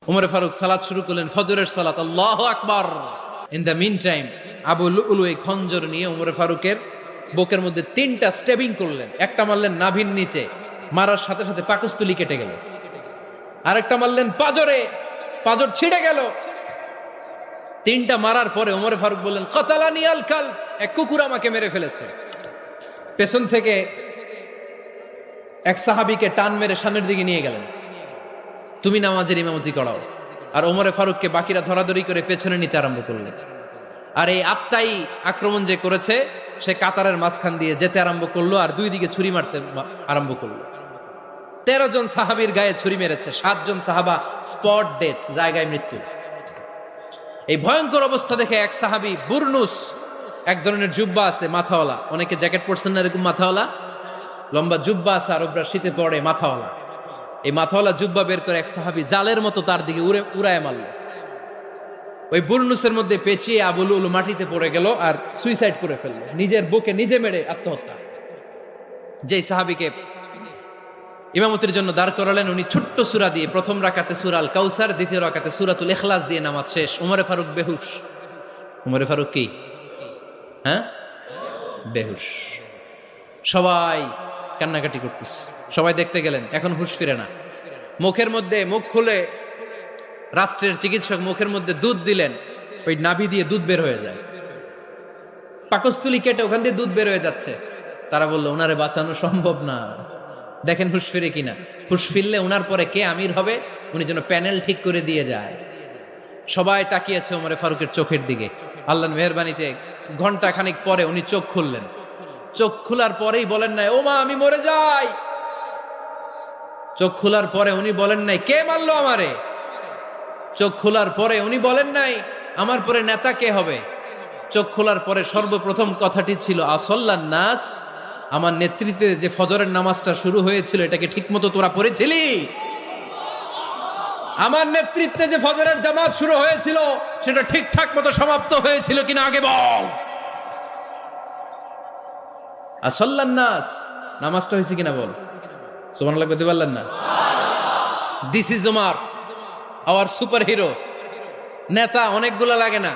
উমর ফারুক সালাত শুরু করলেন, ফজরের সালাত, আল্লাহু আকবার। In the mean time Abu Lulu এই খঞ্জর নিয়ে উমর ফারুকের বুকের মধ্যে 3টা স্টেবিং করলেন। একটা মারলেন নাভির নিচে, মারার সাথে সাথে পাকস্থলী কেটে গেল। আরেকটা মারলেন পাজরে, পাজর ছিঁড়ে গেল। 3টা মারার পরে উমর ফারুক বললেন, কাতালানি আল কালব, এক কুকুর আমাকে মেরে ফেলেছে। পেছন থেকে এক সাহাবীকে টান মেরে সামনের দিকে নিয়ে গেলেন, তুমি নামাজের ইমামতি করাও। আর ওমরে ফারুককে বাকিরা ধরাধরি করে পেছনে নিতে আরম্ভ করলেন। আর এই আত্মাই আক্রমণ যে করেছে, সে কাতারের মাঝখান দিয়ে যেতে আরম্ভ করলো আর 2 দিকে ছুরি মারতে আরম্ভ করলো। 13 জন সাহাবীর গায়ে ছুরি মেরেছে, 7 জন সাহাবা স্পট ডেথ, জায়গায় মৃত্যু। এই ভয়ঙ্কর অবস্থা দেখে এক সাহাবী বুরনুস, এক ধরনের জুব্বা আছে মাথাওয়ালা, অনেকে জ্যাকেট পরছেন না এরকম মাথাওয়ালা, লম্বা জুব্বা আছে আরবরা শীতে পরে মাথাওয়ালা, এই মাথাওয়ালা জুব্বা বের করে এক সাহাবী জালের মতো তার দিকে উড়ায় মারল। ওই বুরনুসের মধ্যে পেঁচিয়ে আবু লুলু মাটিতে পড়ে গেল আর সুইসাইড করে ফেলল, নিজের বুকে নিজে মেরে আত্মহত্যা। যেই সাহাবীকে ইমামতির জন্য দাঁড় করালেন, উনি ছোট্ট সূরা দিয়ে প্রথম রাকাতে সূরা আল কাউসার, দ্বিতীয় রাকাতে সূরাতুল ইখলাস দিয়ে নামাজ শেষ। উমরে ফারুক বেহুশ। উমরে ফারুক কি? হ্যাঁ, বেহুশ। সবাই কান্নাকাটি করতেছে, সবাই দেখতে গেলেন, এখন হুঁশ ফিরে না। মুখের মধ্যে, মুখ খুলে রাষ্ট্রের চিকিৎসক মুখের মধ্যে দুধ দিলেন, ওই নাভি দিয়ে দুধ বের হয়ে যায়, পাকস্থলী কেটে ওখান দিয়ে দুধ বের হয়ে যাচ্ছে। তারা বললো ওনারে বাঁচানো সম্ভব না, দেখেন হুঁশ ফিরে কিনা। হুঁশ ফিরলে ওনার পরে কে আমির হবে, উনি যেন প্যানেল ঠিক করে দিয়ে যায়। সবাই তাকিয়েছে ওমরে ফারুকের চোখের দিকে। আল্লাহর মেহেরবানিতে ঘন্টা খানিক পরে উনি চোখ খুললেন। চোখ খোলার পরেই বলেন নাই, ও মা আমি মরে যাই। চোখ খোলার পরে উনি বলেন নাই, কে মারলো আমারে। চোখ খোলার পরে উনি বলেন নাই, আমার পরে নেতা কে হবে। চোখ খোলার পরে সর্বপ্রথম কথাটি ছিল, আসল্লান নাস, আমার নেতৃত্বে যে ফজরের নামাজটা শুরু হয়েছিল এটাকে ঠিক মতো তোরা পড়েছিলি? আমার নেতৃত্বে যে ফজরের জামাত শুরু হয়েছিল সেটা ঠিকঠাক মতো সমাপ্ত হয়েছিল কিনা আগে বল। আসল্লান নাস, নামাজটা হয়েছে কিনা বল। সুবহানাল্লাহ বলতে পারলেন না? This is Umar, hour super hero. নেতা অনেকগুলো লাগে না,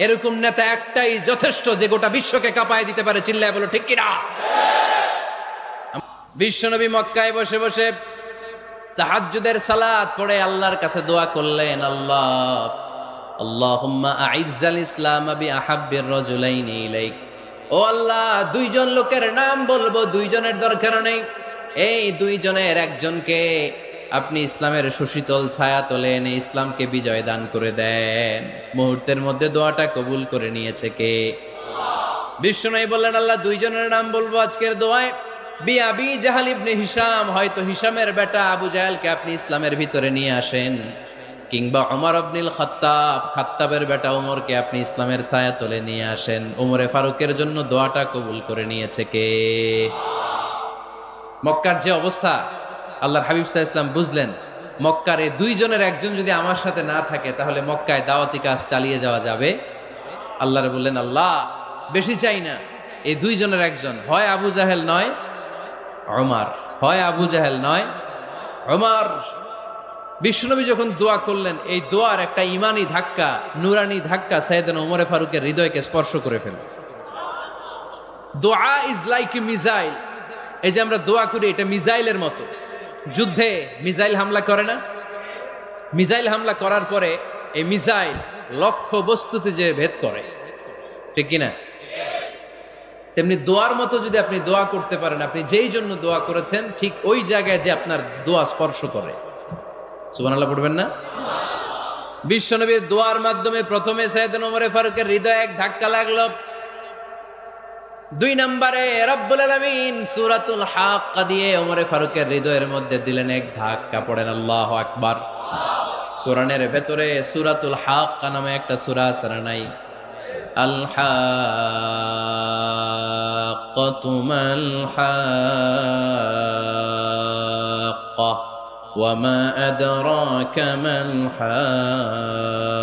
এরকম নেতা একটাই যথেষ্ট যে গোটা বিশ্বকে কাঁপায় দিতে পারে। চিল্লায় বলো ঠিক কিনা? বিশ্বনবী মক্কায় বসে বসে তাহাজ্জুদের সালাত পড়ে আল্লাহর কাছে দোয়া করলেন, আল্লাহ আল্লাহুম্মা আইজ্জাল ইসলাম বিআহাব্বির রাজুলাইনি ইলাইক। ও আল্লাহ, 2 জন লোকের নাম বলবো, 2 জনের দরকার নেই, এই 2 জনের একজনকে আপনি ইসলামের সুশীতল ছায়া তলে এনে ইসলামকে বিজয় দান করে দেন। মুহূর্তের মধ্যে দোয়াটা কবুল করে নিয়েছে কে? বিশ্বনবী বললেন, আল্লাহ 2 জনের নাম বলবো আজকের দোয়ায়। আবি জাহাল ইবনে হিশাম, হয়তো হিশামের বেটা আবু জাহেলকে আপনি ইসলামের ভিতরে নিয়ে আসেন, কিংবা ওমর ইবনুল খাত্তাব, খাত্তাবের বেটা ওমরকে আপনি ইসলামের ছায়া তলে নিয়ে আসেন। ওমরে ফারুকের জন্য দোয়াটা কবুল করে নিয়েছে কে? মক্কার যে অবস্থা, আল্লাহর হাবিব সাল্লাল্লাহু আলাইহি ওয়াসাল্লাম বুঝলেন মক্কার এই 2 জনের একজন যদি আমার সাথে না থাকে তাহলে মক্কায় দাওয়াতি কাজ চালিয়ে যাওয়া যাবে। আল্লাহরে বললেন, আল্লাহ বেশি চাই না, এই 2 জনের একজন, হয় আবু জাহেল নয় ওমর, হয় আবু জাহেল নয় ওমর। বিশ্বনবী যখন দোয়া করলেন, এই দোয়ার একটা ইমানি ধাক্কা, নুরানি ধাক্কা সাইয়েদনা ওমর ফারুকের হৃদয়কে স্পর্শ করে ফেলল। দোয়া ইজ লাইক এ মিসাইল। এই যে আমরা দোয়া করি, এটা মিসাইলের মতো। যুদ্ধে মিসাইল হামলা করে না? মিসাইল হামলা করার পরে এই মিসাইল লক্ষ্য বস্তুতে যে ভেদ করে, ঠিক কিনা? তেমনি দোয়ার মতো যদি আপনি দোয়া করতে পারেন, আপনি যেই জন্য দোয়া করেছেন ঠিক ওই জায়গায় যে আপনার দোয়া স্পর্শ করে। সুবহানাল্লাহ পড়বেন না? বিশ্বনবীর দোয়ার মাধ্যমে প্রথমে সাইয়েদনা ওমর ফারুকের হৃদয়ে এক ধাক্কা লাগলো। 2 নম্বরে রব্বুল আলামিন সূরাতুল হাক্কা দিয়ে ওমর ফারুকের হৃদয়ের মধ্যে দিলেন এক ধাক্কা। পড়েন আল্লাহু আকবার। কোরআনের ভেতরে সূরাতুল হাক্কা নামে একটা সূরা আছে না নাই? আল হাক্কাতু মাল হাক্কা ওয়া মা আদরাকা মাল হাক্কা।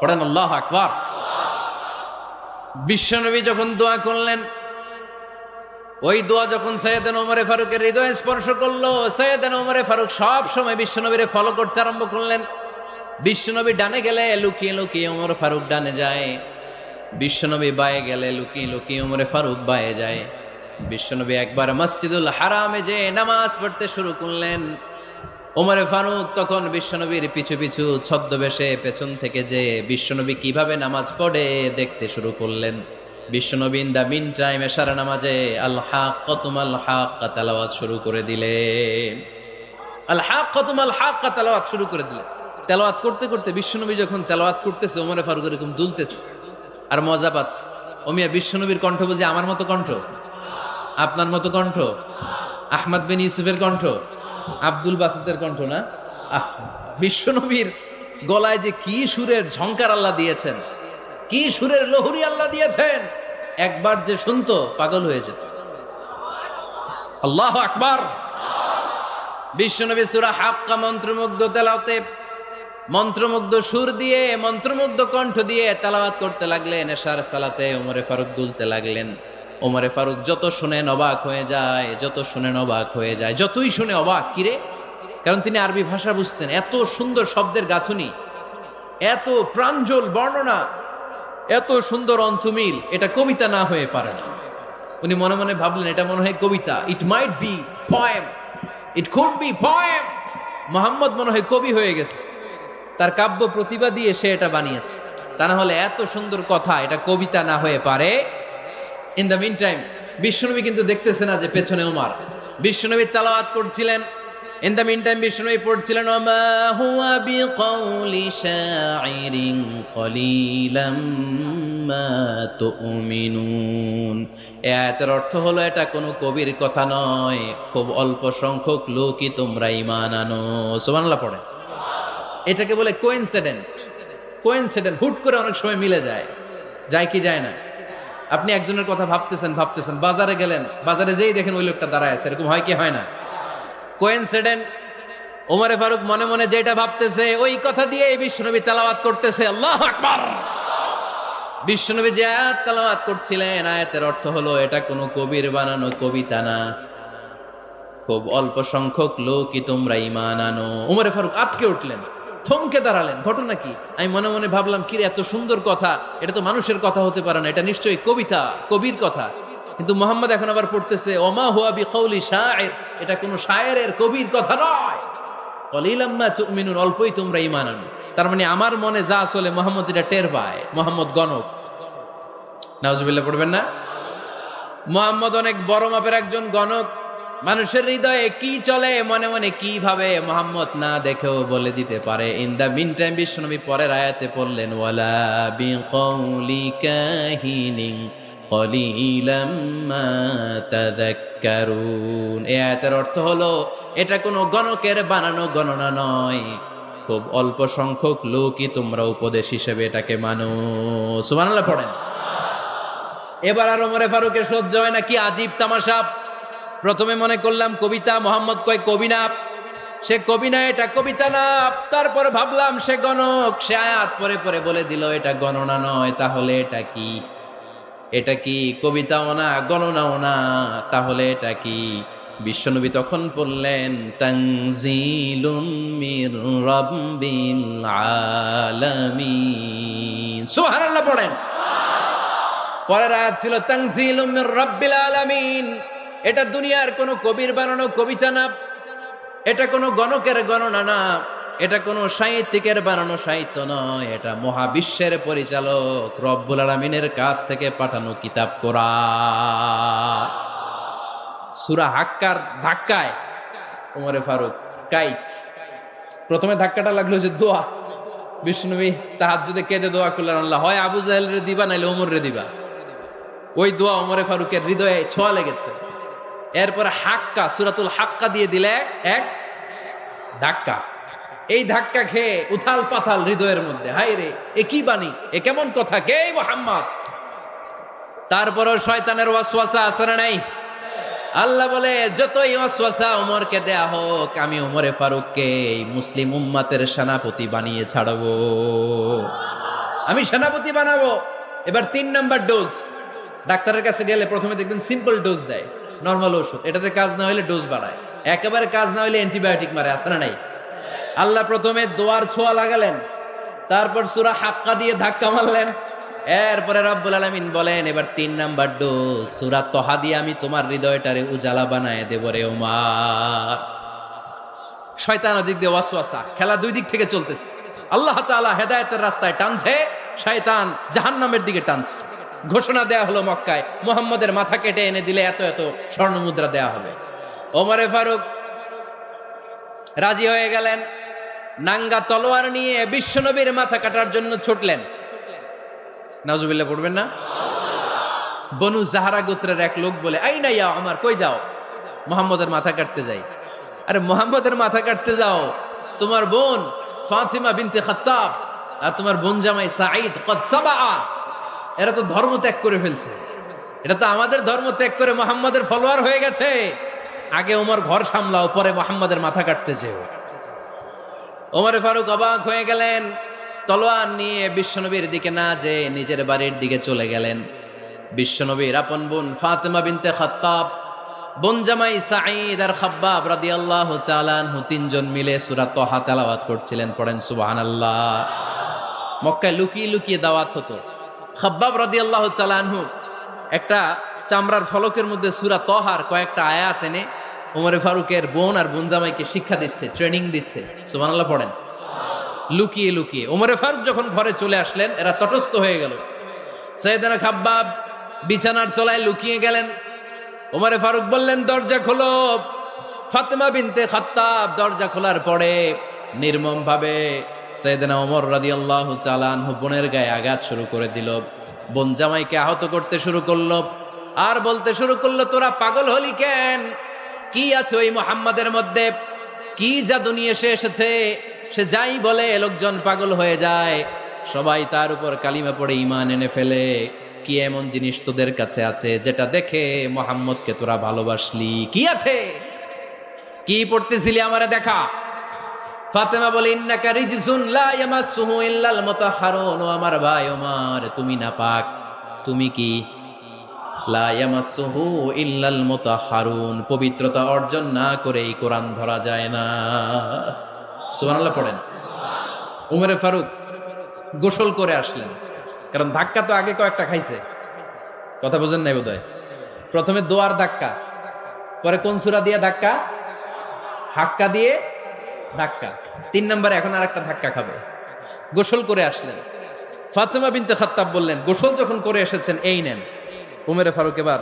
পড়েন আল্লাহু আকবার। বিশ্বনবী যখন দোয়া করলেন, ওই দোয়া যখন সৈয়দনা ওমরে ফারুকের হৃদয়ে স্পর্শ করলো, সৈয়দনা ওমরে ফারুক সব সময় বিশ্বনবীরে ফলো করতে আরম্ভ করলেন। বিশ্বনবী ডানে গেলে লুকিয়ে লুকিয়ে ওমর ফারুক ডানে যায়, বিশ্বনবী বায়ে গেলে লুকিয়ে লুকিয়ে ওমরে ফারুক বায়ে যায়। বিশ্বনবী একবার মসজিদুল হারামে যে নামাজ পড়তে শুরু করলেন, ওমরে ফারুক তখন বিশ্বনবীর পিছু পিছু ছদ্মবেশে পেছন থেকে যে বিশ্বনবী কিভাবে নামাজ পড়ে দেখতে শুরু করলেন। বিশ্বনবী ইন দা মিন টাইম এশারা নামাজে আল হাক্কাতুমাল হাক্কা তেলাওয়াত শুরু করে দিলেন। আল হাক্কাতুমাল হাক্কা তেলাওয়াত শুরু করে দিলেন। তেলাওয়াত করতে করতে বিশ্বনবী যখন তেলাওয়াত করতেছে, ওমরে ফারুক এরকম দুলতেছে আর মজা পাচ্ছে। ওমিয়া বিশ্বনবীর কণ্ঠ বুঝি আমার মতো কণ্ঠ, আপনার মতো কণ্ঠ, আহমদ বিন ইউসুফের কণ্ঠ, আব্দুল বাসিতের কণ্ঠ না। বিশ্বনবীর গলায় যে কি সুরের ঝংকার আল্লাহ দিয়েছেন, কি সুরের লহরি আল্লাহ দিয়েছেন, একবার যে শুনতো পাগল হয়ে যেত। আল্লাহু আকবার। বিশ্বনবী সূরা হাক্কা মন্ত্রমুগ্ধ তেলাওয়াতে, মন্ত্রমুগ্ধ সুর দিয়ে, মন্ত্রমুগ্ধ কণ্ঠ দিয়ে তেলাওয়াত করতে লাগলেন। এশার সালাতে ওমরে ফারুক দুলতে লাগলেন। ওমরে ফারুক যত শুনেন অবাক হয়ে যায়, যত শুনেন অবাক হয়ে যায়, যতই শুনে অবাক। কিরে? কারণ তিনি আরবি ভাষা বুঝতেন। এত সুন্দর শব্দের গাঁথুনি, এত প্রাঞ্জল বর্ণনা, এত সুন্দর অন্তমিল, এটা কবিতা না হয়ে পারে না। উনি মনে মনে ভাবলেন এটা মনে হয় কবিতা। It might be poem, it could be poem. Muhammad মনে হয় কবি হয়ে গেছে, তার কাব্য প্রতিভা দিয়ে সে এটা বানিয়েছে। তা না হলে এত সুন্দর কথা, এটা কবিতা না হয়ে পারে। ইন দ্য মিন টাইম বিশ্বনবী কিন্তু দেখতেছে না যে পেছনে ওমর। বিশ্বনবী তেলাওয়াত করছিলেন, ইন দ্য মিন টাইম বিশ্বনবী পড়ছিলেন ওমা হুয়া বিকাউলি শাইরিন কলিলাম মা তুমিনুন। এই আয়াতের অর্থ হলো এটা কোনো কবির কথা নয়, খুব অল্প সংখ্যক লোকই তোমরা ঈমান আনো। সুবহানাল্লাহ পড়ে। এটাকে বলে কোইন্সিডেন্ট। কোইন্সিডেন্ট হুট করে অনেক সময় মিলে যায়, যায় কি যায় না। আপনি একজনের কথা ভাবতেছেন ভাবতেছেন, বাজারে গেলেন, বাজারে যেই দেখেন ওই লোকটা দাঁড়ায় আছে, এরকম হয় কি হয় না? কোইন্সিডেন্ট। ওমরে ফারুক মনে মনে যেটা ভাবতেছে ওই কথা দিয়ে বিশ্বনবী তেলাওয়াত করতেছে। আল্লাহু আকবার। বিশ্বনবী যে আয়াত তেলাওয়াত করছিলেন, আয়াতের অর্থ হলো এটা কোনো কবির বানানো কবিতা না, খুব অল্প সংখ্যক লোকই তোমরা ঈমান আনো। ওমরে ফারুক আটকে উঠলেন, থমকে দাঁড়ালেন। ঘটনা কি? আমি মনে মনে ভাবলাম, কি এত সুন্দর কথা, এটা তো মানুষের কথা হতে পারে না, এটা নিশ্চয়ই কবিতা, কবির কথা। কিন্তু মুহাম্মদ এখন আবার পড়তেছে ওমা হুয়া বিকাউলি শাইর, এটা কোনো শায়েরের, কবির কথা নয়। কলিলাম মা তুমিনুন, অল্পই তোমরা ঈমান আনো। তার মানে আমার মনে যা চলে মুহাম্মদ এটা টের পায়। মুহাম্মদ গণক। নাউজুবিল্লাহ পড়বেন না? মুহাম্মদ অনেক বড় মাপের একজন গণক। মানুষের হৃদয়ে কি চলে, মনে মনে কি ভাবে, মুহাম্মদ না দেখেও বলে দিতে পারে। ইন দা মিন টাইম বিশ্বনবী পরের আয়াতে পড়লেন ওয়ালা বিকাউলি কাহিনিন কলিলাম মা তাযাক্কারুন। এই আয়াতের অর্থ হলো এটা কোনো গণকের বানানো গণনা নয়, খুব অল্প সংখ্যক লোকই তোমরা উপদেশ হিসেবে এটাকে মানো। সুবহানাল্লাহ পড়েন। এবার আর ওমরে ফারুকের সহ্য হয় না, কি আজীব তামাশা। প্রথমে মনে করলাম কবিতা, মোহাম্মদ কয় কবি না, সে কবি না, এটা কবিতা না। তারপর ভাবলাম সে গণক, সে আয়াত পরে পরে বলে দিল এটা গণনা নয়, তাহলে এটা কি? এটা কি কবিতাও না, গণনাও না, তাহলে এটা কি? বিশ্বনবী তখন বললেন তানজিলুম মির রাব্বিল আলামিন। সুবহানাল্লাহ পড়েন। পরের আয়াত ছিল তানজিলুম মির রাব্বিল আলামিন। এটা দুনিয়ার কোনো কবির বানানো কবিতা না, এটা কোনো গণকের গণনা না, এটা কোনো সাহিত্যিকের বানানো সাহিত্য নয়, এটা মহাবিশ্বের পরিচালক রব্বুল আলামিনের কাছ থেকে পাঠানো কিতাব কোরআন। সূরা হাক্কার ধাক্কায় ওমরে ফারুক কাইত। প্রথমে ধাক্কাটা লাগলো যে দোয়া। বিশ্বনবী তাহাজ্জুদে কেঁদে দোয়া করলেন, আল্লাহ হয় আবু জাহেলের দিবা নাইলে ওমরের দিবা। ওই দোয়া ওমরে ফারুকের হৃদয়ে ছোঁয়া লেগেছে। এরপরে হাক্কা, সূরাতুল হাক্কা দিয়ে দিলে এক ধাক্কা। এই ধাক্কা খেয়ে উথাল পাথাল হৃদয়ের মধ্যে, হায় রে এ কি বাণী, এ কেমন কথা, কে মুহাম্মদ? তারপরও শয়তানের ওয়াসওয়াসা আছে না নাই? আল্লাহ বলে যতই ওয়াসওয়াসা ওমরকে দেয়া হোক, আমি ওমরে ফারুককে এই মুসলিম উম্মাতের সেনাপতি বানিয়ে ছাড়বো, আমি সেনাপতি বানাবো। এবার 3 নাম্বার ডোজ। ডাক্তারের কাছে গেলে প্রথমে দেখবেন সিম্পল ডোজ দেয়, নরমাল ওষুধ, এটাতে কাজ না হলে ডোজ বাড়ায়, একেবারে কাজ না হলে অ্যান্টিবায়োটিক মারে, আছে না নাই? আল্লাহ প্রথমে দোয়ার ছোঁয়া লাগালেন, তারপর সূরা হাক্কা দিয়ে ধাক্কা মারলেন, এরপরে রব্বুল আলামিন বলেন এবার 3 নাম্বার ডোজ সূরা তহা দিয়ে আমি তোমার হৃদয়টারে উজালা বানায় দেব রে ওমর। শয়তান ওদিক দিয়ে ওয়াসওয়াসা, খেলা দুই দিক থেকে চলতেছে। আল্লাহ তাআলা হেদায়েতের রাস্তায় টানছে, শয়তান জাহান্নামের দিকে টানছে। ঘোষণা দেয়া হলো মক্কায়, মুহাম্মদের মাথা কেটে এনে দিলে এত এত স্বর্ণ মুদ্রা দেয়া হবে। ওমরে ফারুক রাজি হয়ে গেলেন, নাঙ্গা তলোয়ার নিয়ে বিশ্বনবীর মাথা কাটার জন্য ছুটলেন। নাউজুবিল্লাহ পড়বেন না? বনু জাহরা গোত্রের এক লোক বলে, আইনা ইয়া ওমর, কই যাও? মুহাম্মদের মাথা কাটতে যাই। আরে মুহাম্মদের মাথা কাটতে যাও? তোমার বোন ফাতিমা বিনতে খাত্তাব আর তোমার বোন জামাই সাঈদ কদ সাবা, এরা তো ধর্ম ত্যাগ করে ফেলছে, এটা তো আমাদের ধর্ম ত্যাগ করে মুহাম্মদের ফলোয়ার হয়ে গেছে। আগে ওমর ঘর সামলাও, পরে মুহাম্মদের মাথা কাটতে যেও। ওমরে ফারুক অবাক হয়ে গেলেন, তলোয়ার নিয়ে বিশ্বনবীর দিকে না যে নিজের বাড়ির দিকে চলে গেলেন। বিশ্বনবীর আপন বোন ফাতিমা বিনতে খাত্তাব, বোন জামাই সাঈদ আর খাব্বাব রাদিয়াল্লাহু তাআলা আনহু তিনজন মিলে সূরা তহা তেলাওয়াত করছিলেন। পড়েন সুবহানাল্লাহ। মক্কায় লুকিয়ে লুকিয়ে দাওয়াত হতো। খাব্বাব রাদিয়াল্লাহু তাআলা আনহু একটা চামড়ার ফলকের মধ্যে সূরা তহার কয়েকটা আয়াত এনে ওমরে ফারুকের বোন আর বোন জামাইকে শিক্ষা দিচ্ছে, ট্রেনিং দিচ্ছে। সুবহানাল্লাহ পড়েন। লুকিয়ে লুকিয়ে ওমরে ফারুক যখন ঘরে চলে আসলেন, এরা তটস্থ হয়ে গেল। সাইয়েদনা খাব্বাব বিছানার তলায় লুকিয়ে গেলেন। ওমরে ফারুক বললেন, দরজা খোলো। ফাতেমা বিনতে খাত্তাব দরজা খোলার পরে নির্মম ভাবে সাইয়েদনা ওমর রাদিয়াল্লাহু তাআলা আনহু বোনের গায়ে আঘাত শুরু করে দিল। বোন জামাইকে আহত করতে শুরু করলো আর বলতে শুরু করলো, তোরা পাগল হলি কেন? কি আছে ওই মুহাম্মাদের মধ্যে? কি জাদু নিয়ে সে এসেছে? সে যাই বলে লোকজন পাগল হয়ে যায়, সবাই তার উপর কালিমা পড়ে ঈমান এনে ফেলে। কি এমন জিনিস তোদের কাছে আছে যেটা দেখে মুহাম্মদকে তোরা ভালোবাসলি? কি আছে? কি পড়তেছিলি আমারে দেখা। ফাতেমা বলে, ইন্নাকা রিজসুন লা ইয়ামাসসুহু ইল্লাল মুতাহহারুন। ও আমার ভাই ওমর, তুমি নাপাক। তুমি কি? লা ইয়ামাসসুহু ইল্লাল মুতাহহারুন, পবিত্রতা অর্জন না করে এই কোরআন ধরা যায় না। সুবহানাল্লাহ পড়েন। উমরে ফারুক গোসল করে আসলেন, কারণ ধাক্কা তো আগে কয়েকটা খাইছে। কথা বোঝেন নাই বোধহয়? প্রথমে দোয়ার ধাক্কা, পরে কোন সূরা দিয়ে ধাক্কা? হাক্কা দিয়ে ধাক্কা। 3 নম্বরে এখন আরেকটা ধাক্কা খাবে। গোসল করে আসলেন। ফাতেমা বিনতে খাত্তাব বললেন, গোসল যখন করে এসেছেন, এই নেন। উমরে ফারুক এবার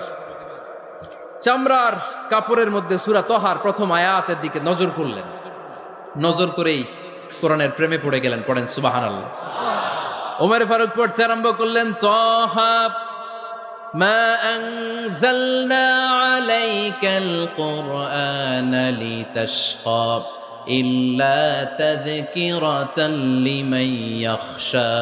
চামড়ার কাপড়ের মধ্যে সূরা তহার প্রথম আয়াতের দিকে নজর করলেন। নজর করেই কোরআনের প্রেমে পড়ে গেলেন। পড়েন সুবহানাল্লাহ। উমরে ফারুক পড়তে আরম্ভ করলেন, তহা মা আনজালনা আলাইকাল কুরআনা লিতাশকা ইল্লা তাযকিরাতান লিমান ইয়াখশা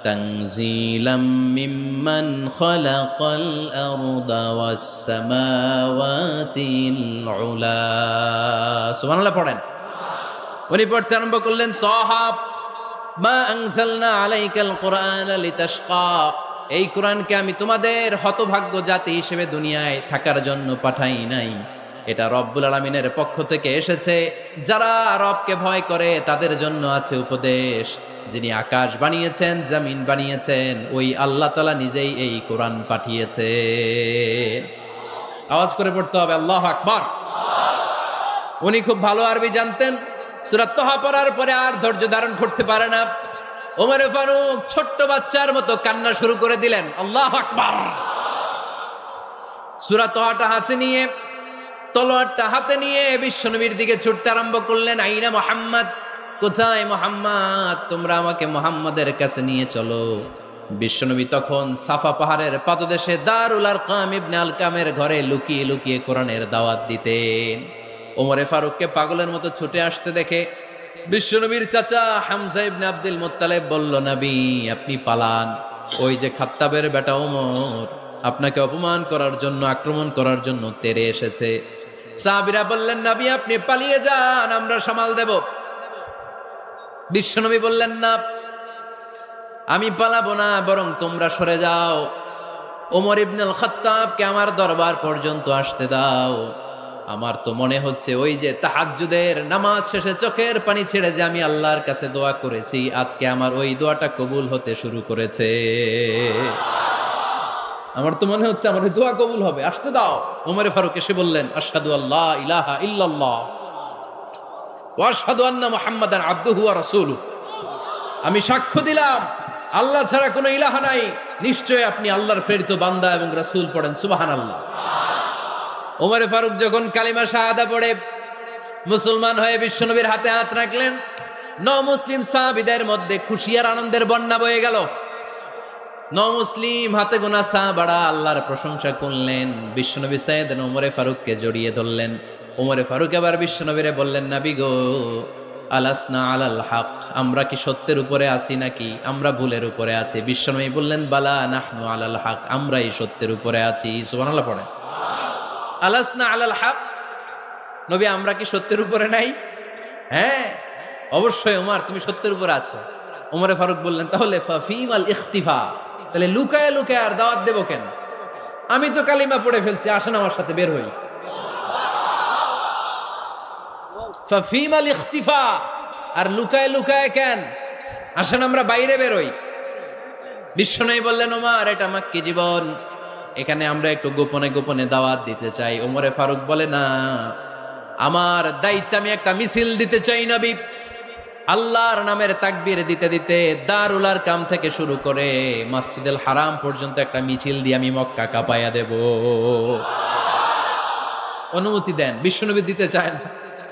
তানজিলাম মিম্মান খালাকাল আরদা ওয়াস সামাওয়াতিল উলা। সুবহানাল্লাহ পড়েন। উনি পড়তে আরম্ভ করলেন, তহা মা আনজালনা আলাইকাল কুরআনা লিতাশকা, এই কোরআনকে আমি তোমাদের হতভাগ্য জাতি হিসেবে দুনিয়ায় থাকার জন্য পাঠাই নাই। এটা রব্বুল আলামিনের পক্ষ থেকে এসেছে। যারা রবকে ভয় করে তাদের জন্য আছে উপদেশ। যিনি আকাশ বানিয়েছেন, জমিন বানিয়েছেন, ওই আল্লাহ তাআলা নিজেই এই কোরআন পাঠিয়েছে। আওয়াজ করে পড়তে হবে, আল্লাহু আকবার। উনি খুব ভালো আরবি জানতেন। সূরা তহা পড়ার পরে আর ধৈর্য ধারণ করতে পারে না। ওমরে ফারুক ছোট্ট বাচ্চার মতো কান্না শুরু করে দিলেন। আল্লাহু আকবার। সূরা তহাটা হাতে নিয়ে, তলোয়ারটা হাতে নিয়ে বিশ্বনবীর দিকে ছুটতে আরম্ভ করলেন। আইনা মুহাম্মদ, কোথায় মুহাম্মদ? তোমরা আমাকে মুহাম্মাদের কাছে নিয়ে চলো। বিশ্বনবী তখন সাফা পাহাড়ের পাদদেশে দারুল আরকাম ইবনে আলকামের ঘরে লুকিয়ে লুকিয়ে কোরআনের দাওয়াত দিতেন। ওমরে ফারুককে পাগলের মতো ছুটে আসতে দেখে বিশ্বনবীর চাচা হামজা ইবনে আব্দুল মুত্তালিব বলল, নবী আপনি পালান। ওই যে খাত্তাবের বেটা ওমর আপনাকে অপমান করার জন্য, আক্রমণ করার জন্য তেরে এসেছে। সাহাবীরা বললেন, নবী আপনি পালিয়ে যান, আমরা সামাল দেব। বিশ্বনবী বললেন, না আমি পালাবো না, বরং তোমরা সরে যাও। ওমর ইবনুল খাত্তাবকে আমার দরবার পর্যন্ত আসতে দাও। আমার তো মনে হচ্ছে ওই যে তাহাজ্জুদের নামাজ শেষে চোখের পানি ছেড়ে যে আমি আল্লাহর কাছে দোয়া করেছি, আজকে আমার ওই দোয়াটা কবুল হতে শুরু করেছে। আমার তো মনে হচ্ছে আমার ওই দোয়া কবুল হবে, আসতে দাও। ওমরে ফারুক এসে বললেন, আশহাদু আল্লা ইলাহা ইল্লাল্লাহ ওয়া আশহাদু আন্না মুহাম্মাদান আবদুহু ওয়া রাসূলুহু। আমি সাক্ষ্য দিলাম আল্লাহ ছাড়া কোনো ইলাহা নাই, নিশ্চয় আপনি আল্লাহর প্রেরিত বান্দা এবং রাসূল। পড়েন সুবহানাল্লাহ। ওমরে ফারুক যখন কালিমা শাহাদা পড়ে মুসলমান হয়ে বিশ্বনবীর হাতে হাত রাখলেন, মুসলিম সাহাবীদের মধ্যে খুশি আর আনন্দের বন্যা বয়ে গেল। মুসলিম হাতে গোনা সাহাবারা আল্লাহর প্রশংসা করলেন। বিশ্বনবী সাইয়েদনা ওমরে ফারুককে জড়িয়ে ধরলেন। ওমরে ফারুক এবার বিশ্বনবীরে বললেন, নবী গো, আলাসনা আলাল হক, আমরা কি সত্যের উপরে আছি নাকি আমরা ভুলের উপরে আছি? বিশ্বনবী বললেন, বালা নাহনু আলাল হক, আমরাই সত্যের উপরে আছি। সুবহানাল্লাহ পড়েন। আলাসনা আলাল হক, নবী আমরা কি সত্যের উপরে নাই? হ্যাঁ অবশ্যই ওমর, তুমি সত্যের উপরে আছো। ওমরে ফারুক বললেন, তাহলে ফাফিমাল ইখতিফা, তাহলে লুকায় লুকায় আর দাওয়াত দেব কেন? আমি তো কালিমা পড়ে ফেলছি, আসেন আমার সাথে বের হই। ফাফিমাল ইখতিফা, আর লুকায় লুকায় কেন? আসেন আমরা বাইরে বের হই। বিশ্বনবী বললেন, ওমর এটা মাক্কি জীবন, এখানে আমরা একটু গোপনে গোপনে দাওয়াত দিতে চাই। ওমরে ফারুক বলে, না, আমার দায়িত্ব, আমি একটা মিছিল দিতে চাই নবী। আল্লাহর নামের তাকবীর দিতে দিতে দারুল আরকাম থেকে শুরু করে মসজিদুল হারাম পর্যন্ত একটা মিছিল দিয়ে আমি মক্কা কাঁপাইয়া দেব। অনুমতি দেন। বিশ্বনবী দিতে চান।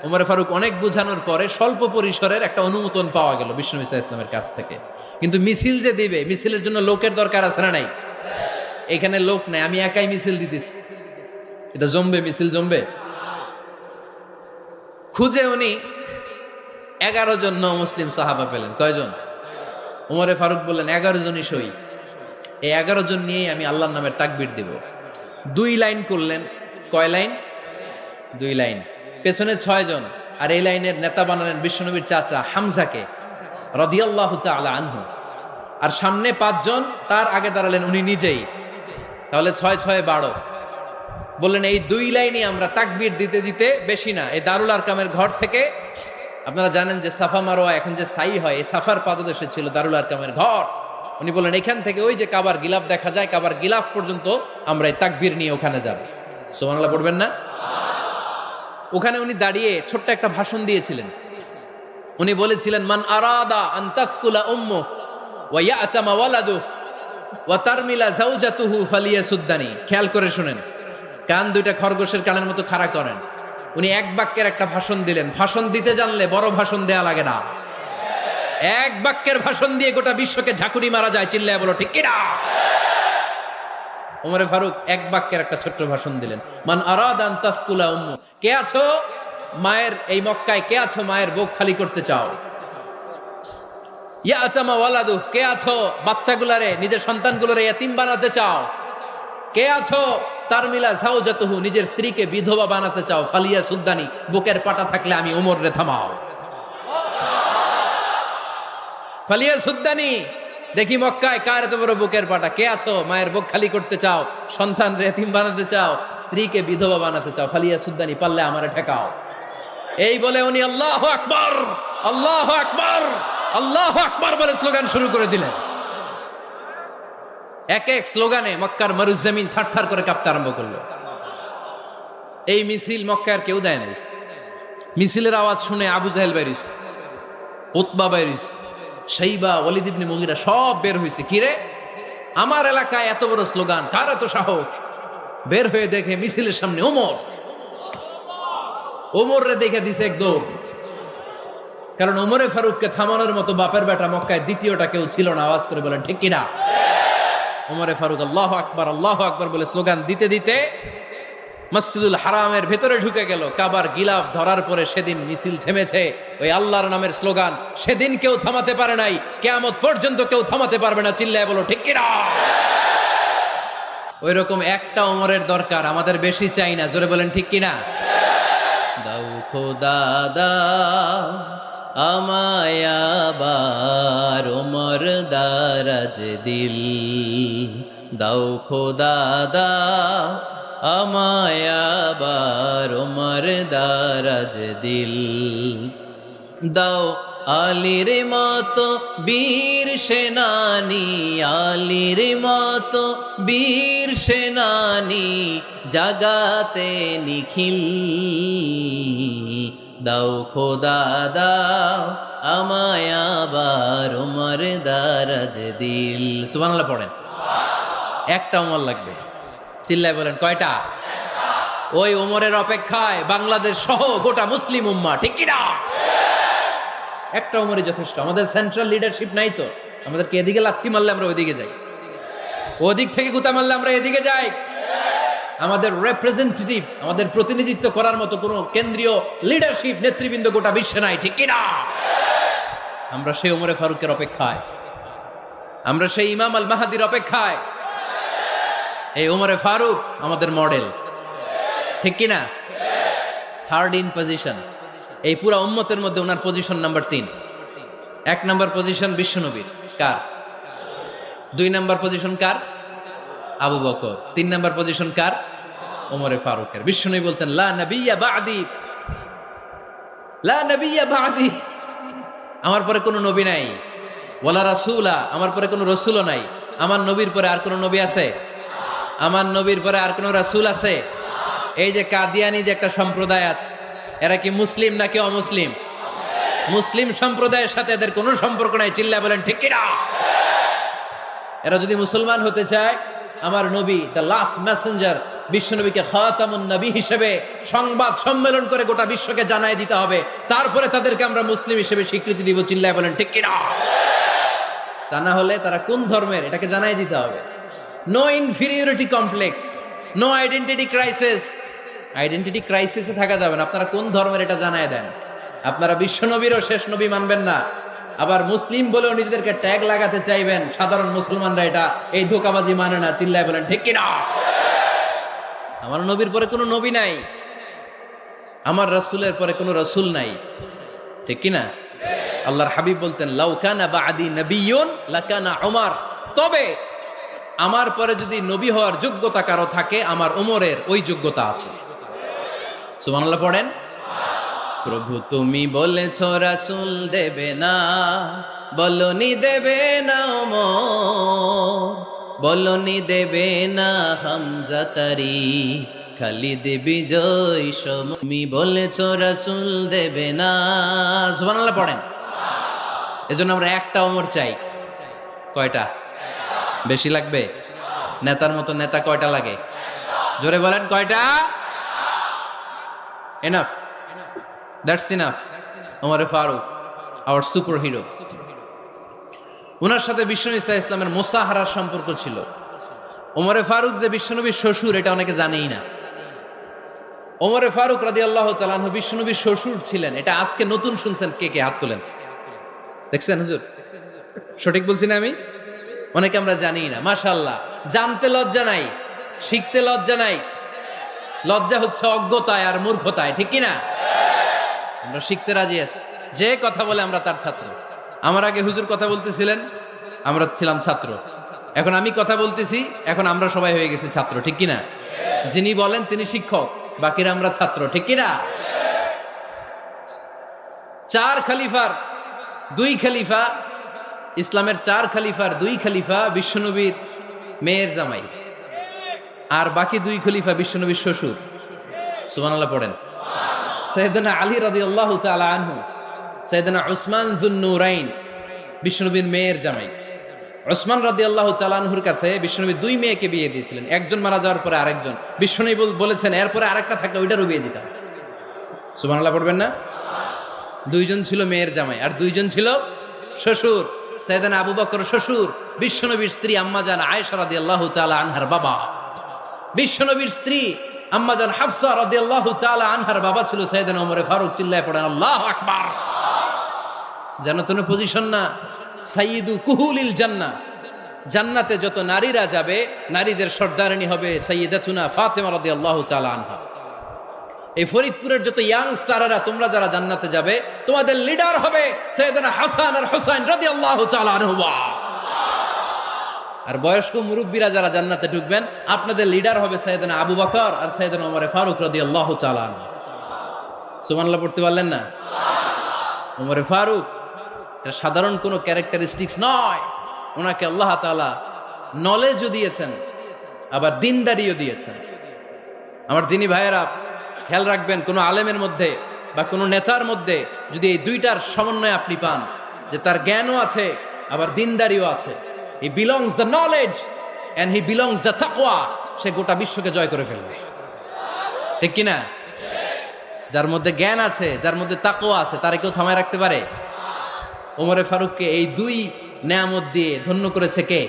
ওমর ফারুক অনেক বোঝানোর পরে স্বল্প পরিসরের একটা অনুমোদন পাওয়া গেল বিশ্বনবী সাল্লাল্লাহু আলাইহি ওয়াসাল্লামের কাছ থেকে। কিন্তু মিছিল যে দিবে, মিছিলের জন্য লোকের দরকার আছে না নাই? এখানে লোক নাই, আমি একাই মিছিল দিতেছি। এটা জমবে, মিছিল জমবে। খুঁজে উনি 11 জন মুসলিম সাহাবা পেলেন। কয়জন? ওমরে ফারুক বললেন, 11 জনই সই। এই 11 জন নিয়েই আমি আল্লাহর নামের তাকবীর দিব। 2 লাইন করলেন। কয় লাইন? 2 লাইন। পেছনে 6 জন, আর এই লাইনের নেতা বানালেন বিশ্বনবীর চাচা হামজাকে রাদিয়াল্লাহু তাআলা আনহু। আর সামনে 5 জন, তার আগে দাঁড়ালেন উনি নিজেই। তাহলে 6 6 12। বললেন, এই 2 লাইনই আমরা তাকবীর দিতে দিতে, বেশি না, এই দারুল আরকামের ঘর থেকে, আপনারা জানেন যে সাফা মারোয়া এখন যে সাই হয়, এই সাফার পাদদেশে ছিল দারুল আরকামের ঘর। উনি বললেন, এখান থেকে ওই যে কাবার গিলাফ দেখা যায়, কাবার গিলাফ পর্যন্ত আমরা এই তাকবীর নিয়ে ওখানে যাব। সুবহানাল্লাহ পড়বেন না? ওখানে উনি দাঁড়িয়ে ছোট্ট একটা ভাষণ দিয়েছিলেন। উনি বলেছিলেন, মান আরাদা আন তাসকুলা উম্মু ওয়া ইয়াতামা ওয়ালাদু ওয়া তারমিলা যাওজাতুহু ফালিয়াসুদ্দানি। খেয়াল করে শুনেন, কান দুইটা খরগোশের কানের মতো খাড়া করেন। উনি এক বাক্যের একটা ভাষণ দিলেন। ভাষণ দিতে জানলে বড় ভাষণ দেয়া লাগে না। এক বাক্যের ভাষণ দিয়ে গোটা বিশ্বকে ঝাঁকুনি মারা যায়। চিল্লায় বলো ঠিক কিনা? ওমরে ফারুক এক বাক্যের একটা ছোট্ট ভাষণ দিলেন। মান আরাদা আন তাসকুলা উম্মু, কে আছো মায়ের এই মক্কায়, কে আছো মায়ের বুক খালি করতে চাও? ইয়াতামা ওয়ালাদু, কে আছো বাচ্চাগুলারে, নিজের সন্তানগুলোরে ইয়াতিম বানাতে চাও? কে আছো তারমিলা যাওজাতুহু, নিজের স্ত্রীকে বিধবা বানাতে চাও? ফালিয়া সুদ্দানি, বুকের পাটা থাকলে আমি ওমর রে থামাও। ফালিয়া সুদ্দানি, দেখি মক্কায় কার এত বড় বুকের পাটা। কে আছো মায়ের বুক খালি করতে চাও, সন্তান রে এতিম বানাতে চাও, স্ত্রীকে বিধবা বানাতে চাও? ফালিয়া সুদ্দানি, পারলে আমারে ঠেকাও। এই বলে উনি আল্লাহু আকবার, আল্লাহু আকবার, আল্লাহু আকবার বলে স্লোগান শুরু করে দিলেন। এক এক স্লোগানে মক্কার মরুজমিন থারথার করে কাঁপতে আরম্ভ করলো। এই মিছিল মক্কার কেউ দেয় নাই। মিছিলের আওয়াজ শুনে আবু জাহেল বাইরিস, উতবা বাইরিস, শাইবা, ওয়ালিদ ইবনে মুগিরা সব বের হয়েছে। কিরে, আমার এলাকায় এত বড় স্লোগান, কার এত সাহস? বের হয়ে দেখে মিছিলের সামনে ওমর। ওমর রে দেখে দিছে এক দৌড়। কারণ ওমরে ফারুককে থামানোর মতো বাপের বেটা মক্কায় দ্বিতীয়টা কেউ ছিল না। আওয়াজ করে বলেন ঠিক কিনা? ওমরে ফারুক আল্লাহু আকবার, আল্লাহু আকবার বলে স্লোগান দিতে দিতে মসজিদুল হারামের ভেতরে ঢুকে গেল। কাবার গিলাফ ধরার পরে সেদিন মিছিল থেমেছে। ওই আল্লাহর নামের স্লোগান সেদিন কেউ থামাতে পারে নাই, কিয়ামত পর্যন্ত কেউ থামাতে পারবে না। চিল্লায় বলো ঠিক কিনা? ওই রকম একটা ওমরের দরকার, আমাদের বেশি চাই না। জোরে বলেন ঠিক কিনা? দাও খোদা দাও আমায় আবার ওমর দারাজ দিল, দাও খোদা দাও আমায় আবার ওমর দারাজ দিল, দাও আলীর মতো বীর সেনানি, আলীর মতো বীর সেনানি জাগাতে নিখিল, দাও খোদা দাও আমায় আবার ওমর দারাজ দিল। সুবহানাল্লাহ পড়েন। একটা ওমর লাগবে, চিল্লায় বলেন কয়টা? ওই ওমরের অপেক্ষায় বাংলাদেশ সহ গোটা মুসলিম উম্মাহ, ঠিক কি না? একটা ওমরই যথেষ্ট। আমাদের সেন্ট্রাল লিডারশিপ নাই তো, আমাদেরকে এদিকে লাথি মারলে আমরা ওইদিকে যাই, ওদিক থেকে গুতা মারলে আমরা এদিকে যাই। আমাদের রিপ্রেজেন্টেটিভ, আমাদের প্রতিনিধিত্ব করার মতো কোনো কেন্দ্রীয় লিডারশিপ নেতৃবৃন্দ গোটা বিশ্বে নাই, ঠিক কি না? আমরা সেই ওমরে ফারুকের অপেক্ষায়, আমরা সেই ইমাম আল মাহাদির অপেক্ষায়। এই ওমরে ফারুক আমাদের মডেল, ঠিক কি না? থার্ড ইন পজিশন এই পুরা উম্মতের মধ্যে ওনার পজিশন নাম্বার 3। 1 নাম্বার পজিশন বিশ্বনবীর, কার? 2 নাম্বার পজিশন কার? আবু বকর। 3 নাম্বার পজিশন কার? ওমরে ফারুকের। বিশ্বনবী বলতেন লা নবিয়্যা বা'দি, লা নবিয়্যা বা'দি, আমার পরে কোনো নবী নাই। ওয়ালা রাসূলা, আমার পরে কোনো রাসূলও নাই। আমার নবীর পরে আর কোনো নবী আছে? আমার নবীর পরে আর কোনো রাসূল আছে? এই যে কাদিয়ানি যে একটা সম্প্রদায় আছে, এরা কি মুসলিম নাকি অমুসলিম? মুসলিম সম্প্রদায়ের সাথে এদের কোনো সম্পর্ক নাই, চিল্লায় বলেন ঠিক কি না? এরা যদি মুসলমান হতে চায়, আমার নবী দ্য লাস্ট মেসেঞ্জার বিশ্বনবীকে খাতামুন নবী হিসেবে সংবাদ সম্মেলন করে গোটা বিশ্বকে জানাই দিতে হবে, তারপরে তাদেরকে আমরা মুসলিম হিসেবে স্বীকৃতি দিব, চিল্লায় বলেন ঠিক কি না? তা না হলে তারা কোন ধর্মের এটাকে জানাই দিতে হবে। No inferiority complex, no identity crisis. Identity ক্রাইসিসে থাকা যাবে না, আপনারা কোন ধর্মের এটা জানায় দেন। আপনারা বিশ্বনবীরও শেষ নবী মানবেন না, আবার মুসলিম বলেও নিজেদেরকে ট্যাগ লাগাতে চাইবেন। সাধারণ মুসলমানরা এটা এই ধোঁকাবাজি মানে না, চিল্লায় বলেন ঠিক কি না? আমার নবীর পরে কোনো নবী নাই, আমার রাসূলের পরে কোনো রাসূল নাই, ঠিক কি না? আল্লাহর হাবিব বলতেন লাউ কানা বা'দি নাবিয়্যুন লাকানা উমর, তবে আমার পরে যদি নবী হওয়ার যোগ্যতা কারো থাকে, আমার ওমরের ওই যোগ্যতা আছে। সুবহানাল্লাহ পড়েন। প্রভু তুমি বলেছো রাসূল দেবে না, বলনি দেবে না ওমর, বলনি দেবে না হামজা তারি, খালিদ বিজয় সম, তুমি বলেছো রাসূল দেবে না। সুবহানাল্লাহ পড়েন। এজন্য আমরা একটা ওমর চাই। কয়টা? বেশি লাগবে? নেতার মতো নেতা কয়টা লাগে? জোরে বলেন কয়টা? Enough, that's enough. ওমরে ফারুক আওয়ার সুপার হিরো। ওনার সাথে বিশ্বনবী সাল্লাল্লাহু আলাইহি ইসলামের মোসাহারার সম্পর্ক ছিল। ওমরে ফারুক যে বিশ্বনবীর শ্বশুর, এটা অনেকে জানেই না। ওমরে ফারুক রাদিয়াল্লাহু তাআলা আনহু বিশ্বনবীর শ্বশুর ছিলেন, এটা আজকে নতুন শুনছেন। কে কে হাত তোলেন? দেখছেন হুজুর? সঠিক বলছি না আমি? অনেকে আমরা জানি না। মাশাআল্লাহ, জানতে লজ্জা নাই, শিখতে লজ্জা নাই। লজ্জা হচ্ছে অজ্ঞতায় আর মূর্খতায়, ঠিক কি না? আমরা শিখতে রাজি আছি। যে কথা বলে আমরা তার ছাত্র। আমার আগে হুজুর কথা বলতেছিলেন, আমরা ছিলাম ছাত্র। এখন আমি কথা বলতেছি, এখন আমরা সবাই হয়ে গেছি ছাত্র, ঠিক কি না? যিনি বলেন তিনি শিক্ষক, বাকিরা আমরা ছাত্র, ঠিক কি না? 4 খলিফার 2 খলিফা, ইসলামের 4 খলিফার 2 খলিফা বিশ্বনবীর মেয়ের জামাই, আর বাকি 2 খলিফা বিশ্বনবীর শ্বশুর। সুবহানাল্লাহ পড়েন। সাইয়েদনা আলী রাদিয়াল্লাহু তাআলা আনহু, সাইয়েদনা উসমান যুন নূরাইন বিশ্বনবীর মেয়ের জামাই। উসমান রাদিয়াল্লাহু তাআলা আনহুর কাছে বিশ্বনবী 2 মেয়েকে বিয়ে দিয়েছিলেন। একজন মারা যাওয়ার পরে আরেকজন। বিশ্বনবী বলেছেন এরপরে আরেকটা থাকলে ওইটারও বিয়ে দিতাম। সুবহানাল্লাহ পড়বেন না? 2 জন ছিল মেয়ের জামাই আর 2 জন ছিল শ্বশুর। সাইয়েদনা আবু বকর শ্বশুর, বিশ্বনবীর স্ত্রী আম্মাজান আয়েশা রাদিয়াল্লাহু তাআলা আনহার বাবা। বিশ্বনবীর স্ত্রী আম্মাজান হাফসা রাদিয়াল্লাহু তাআলা আনহার বাবা ছিল সাইয়েদনা ওমরে ফারুক। চিল্লায় পড়েন আল্লাহু আকবার। জান্নাতুন পজিশন না, সাইয়্যিদু কুহুলিল জান্নাহ। জান্নাতে যত নারীরা যাবে, নারীদের সর্দারিনী হবে সাইয়্যিদাতুনা ফাতেমা রাদিয়াল্লাহু তাআলা আনহা। এই ফরিদপুরের যত ইয়াং স্টাররা, তোমরা যারা জান্নাতে যাবে, তোমাদের লিডার হবে সাইয়েদনা হাসান আর হুসাইন রাদিয়াল্লাহু তাআলা আনহুমা। আর বয়স্ক মুরব্বীরা যারা জান্নাতে ঢুকবেন, আপনাদের লিডার হবে সাইয়েদনা আবু বকর আর সাইয়েদনা ওমর ফারুক রাদিয়াল্লাহু তাআলা আনহু। সুবহানাল্লাহ পড়তে পারলেন না? ওমর ফারুক এটা সাধারণ কোনো ক্যারেক্টারিস্টিক্স নয়। ওনাকে আল্লাহ তাআলা নলেজও দিয়েছেন, আবার দিনদারিও দিয়েছেন। আমার দিনী ভাইয়েরা, খেয়াল রাখবেন, কোনো আলেমের মধ্যে বা কোনো নেতার মধ্যে যদি এই দুইটার সমন্বয় আপনি পান, যে তার জ্ঞানও আছে আবার দিনদারিও আছে, he belongs the knowledge and he belongs the তাকওয়া, সে গোটা বিশ্বকে জয় করে ফেলবে। ঠিক কিনা? যার মধ্যে জ্ঞান আছে, যার মধ্যে তাকওয়া আছে, তারে কেউ থামায় রাখতে পারে? ওমরে ফারুককে এই দুই নেয়ামত দিয়ে ধন্য করেছে কে?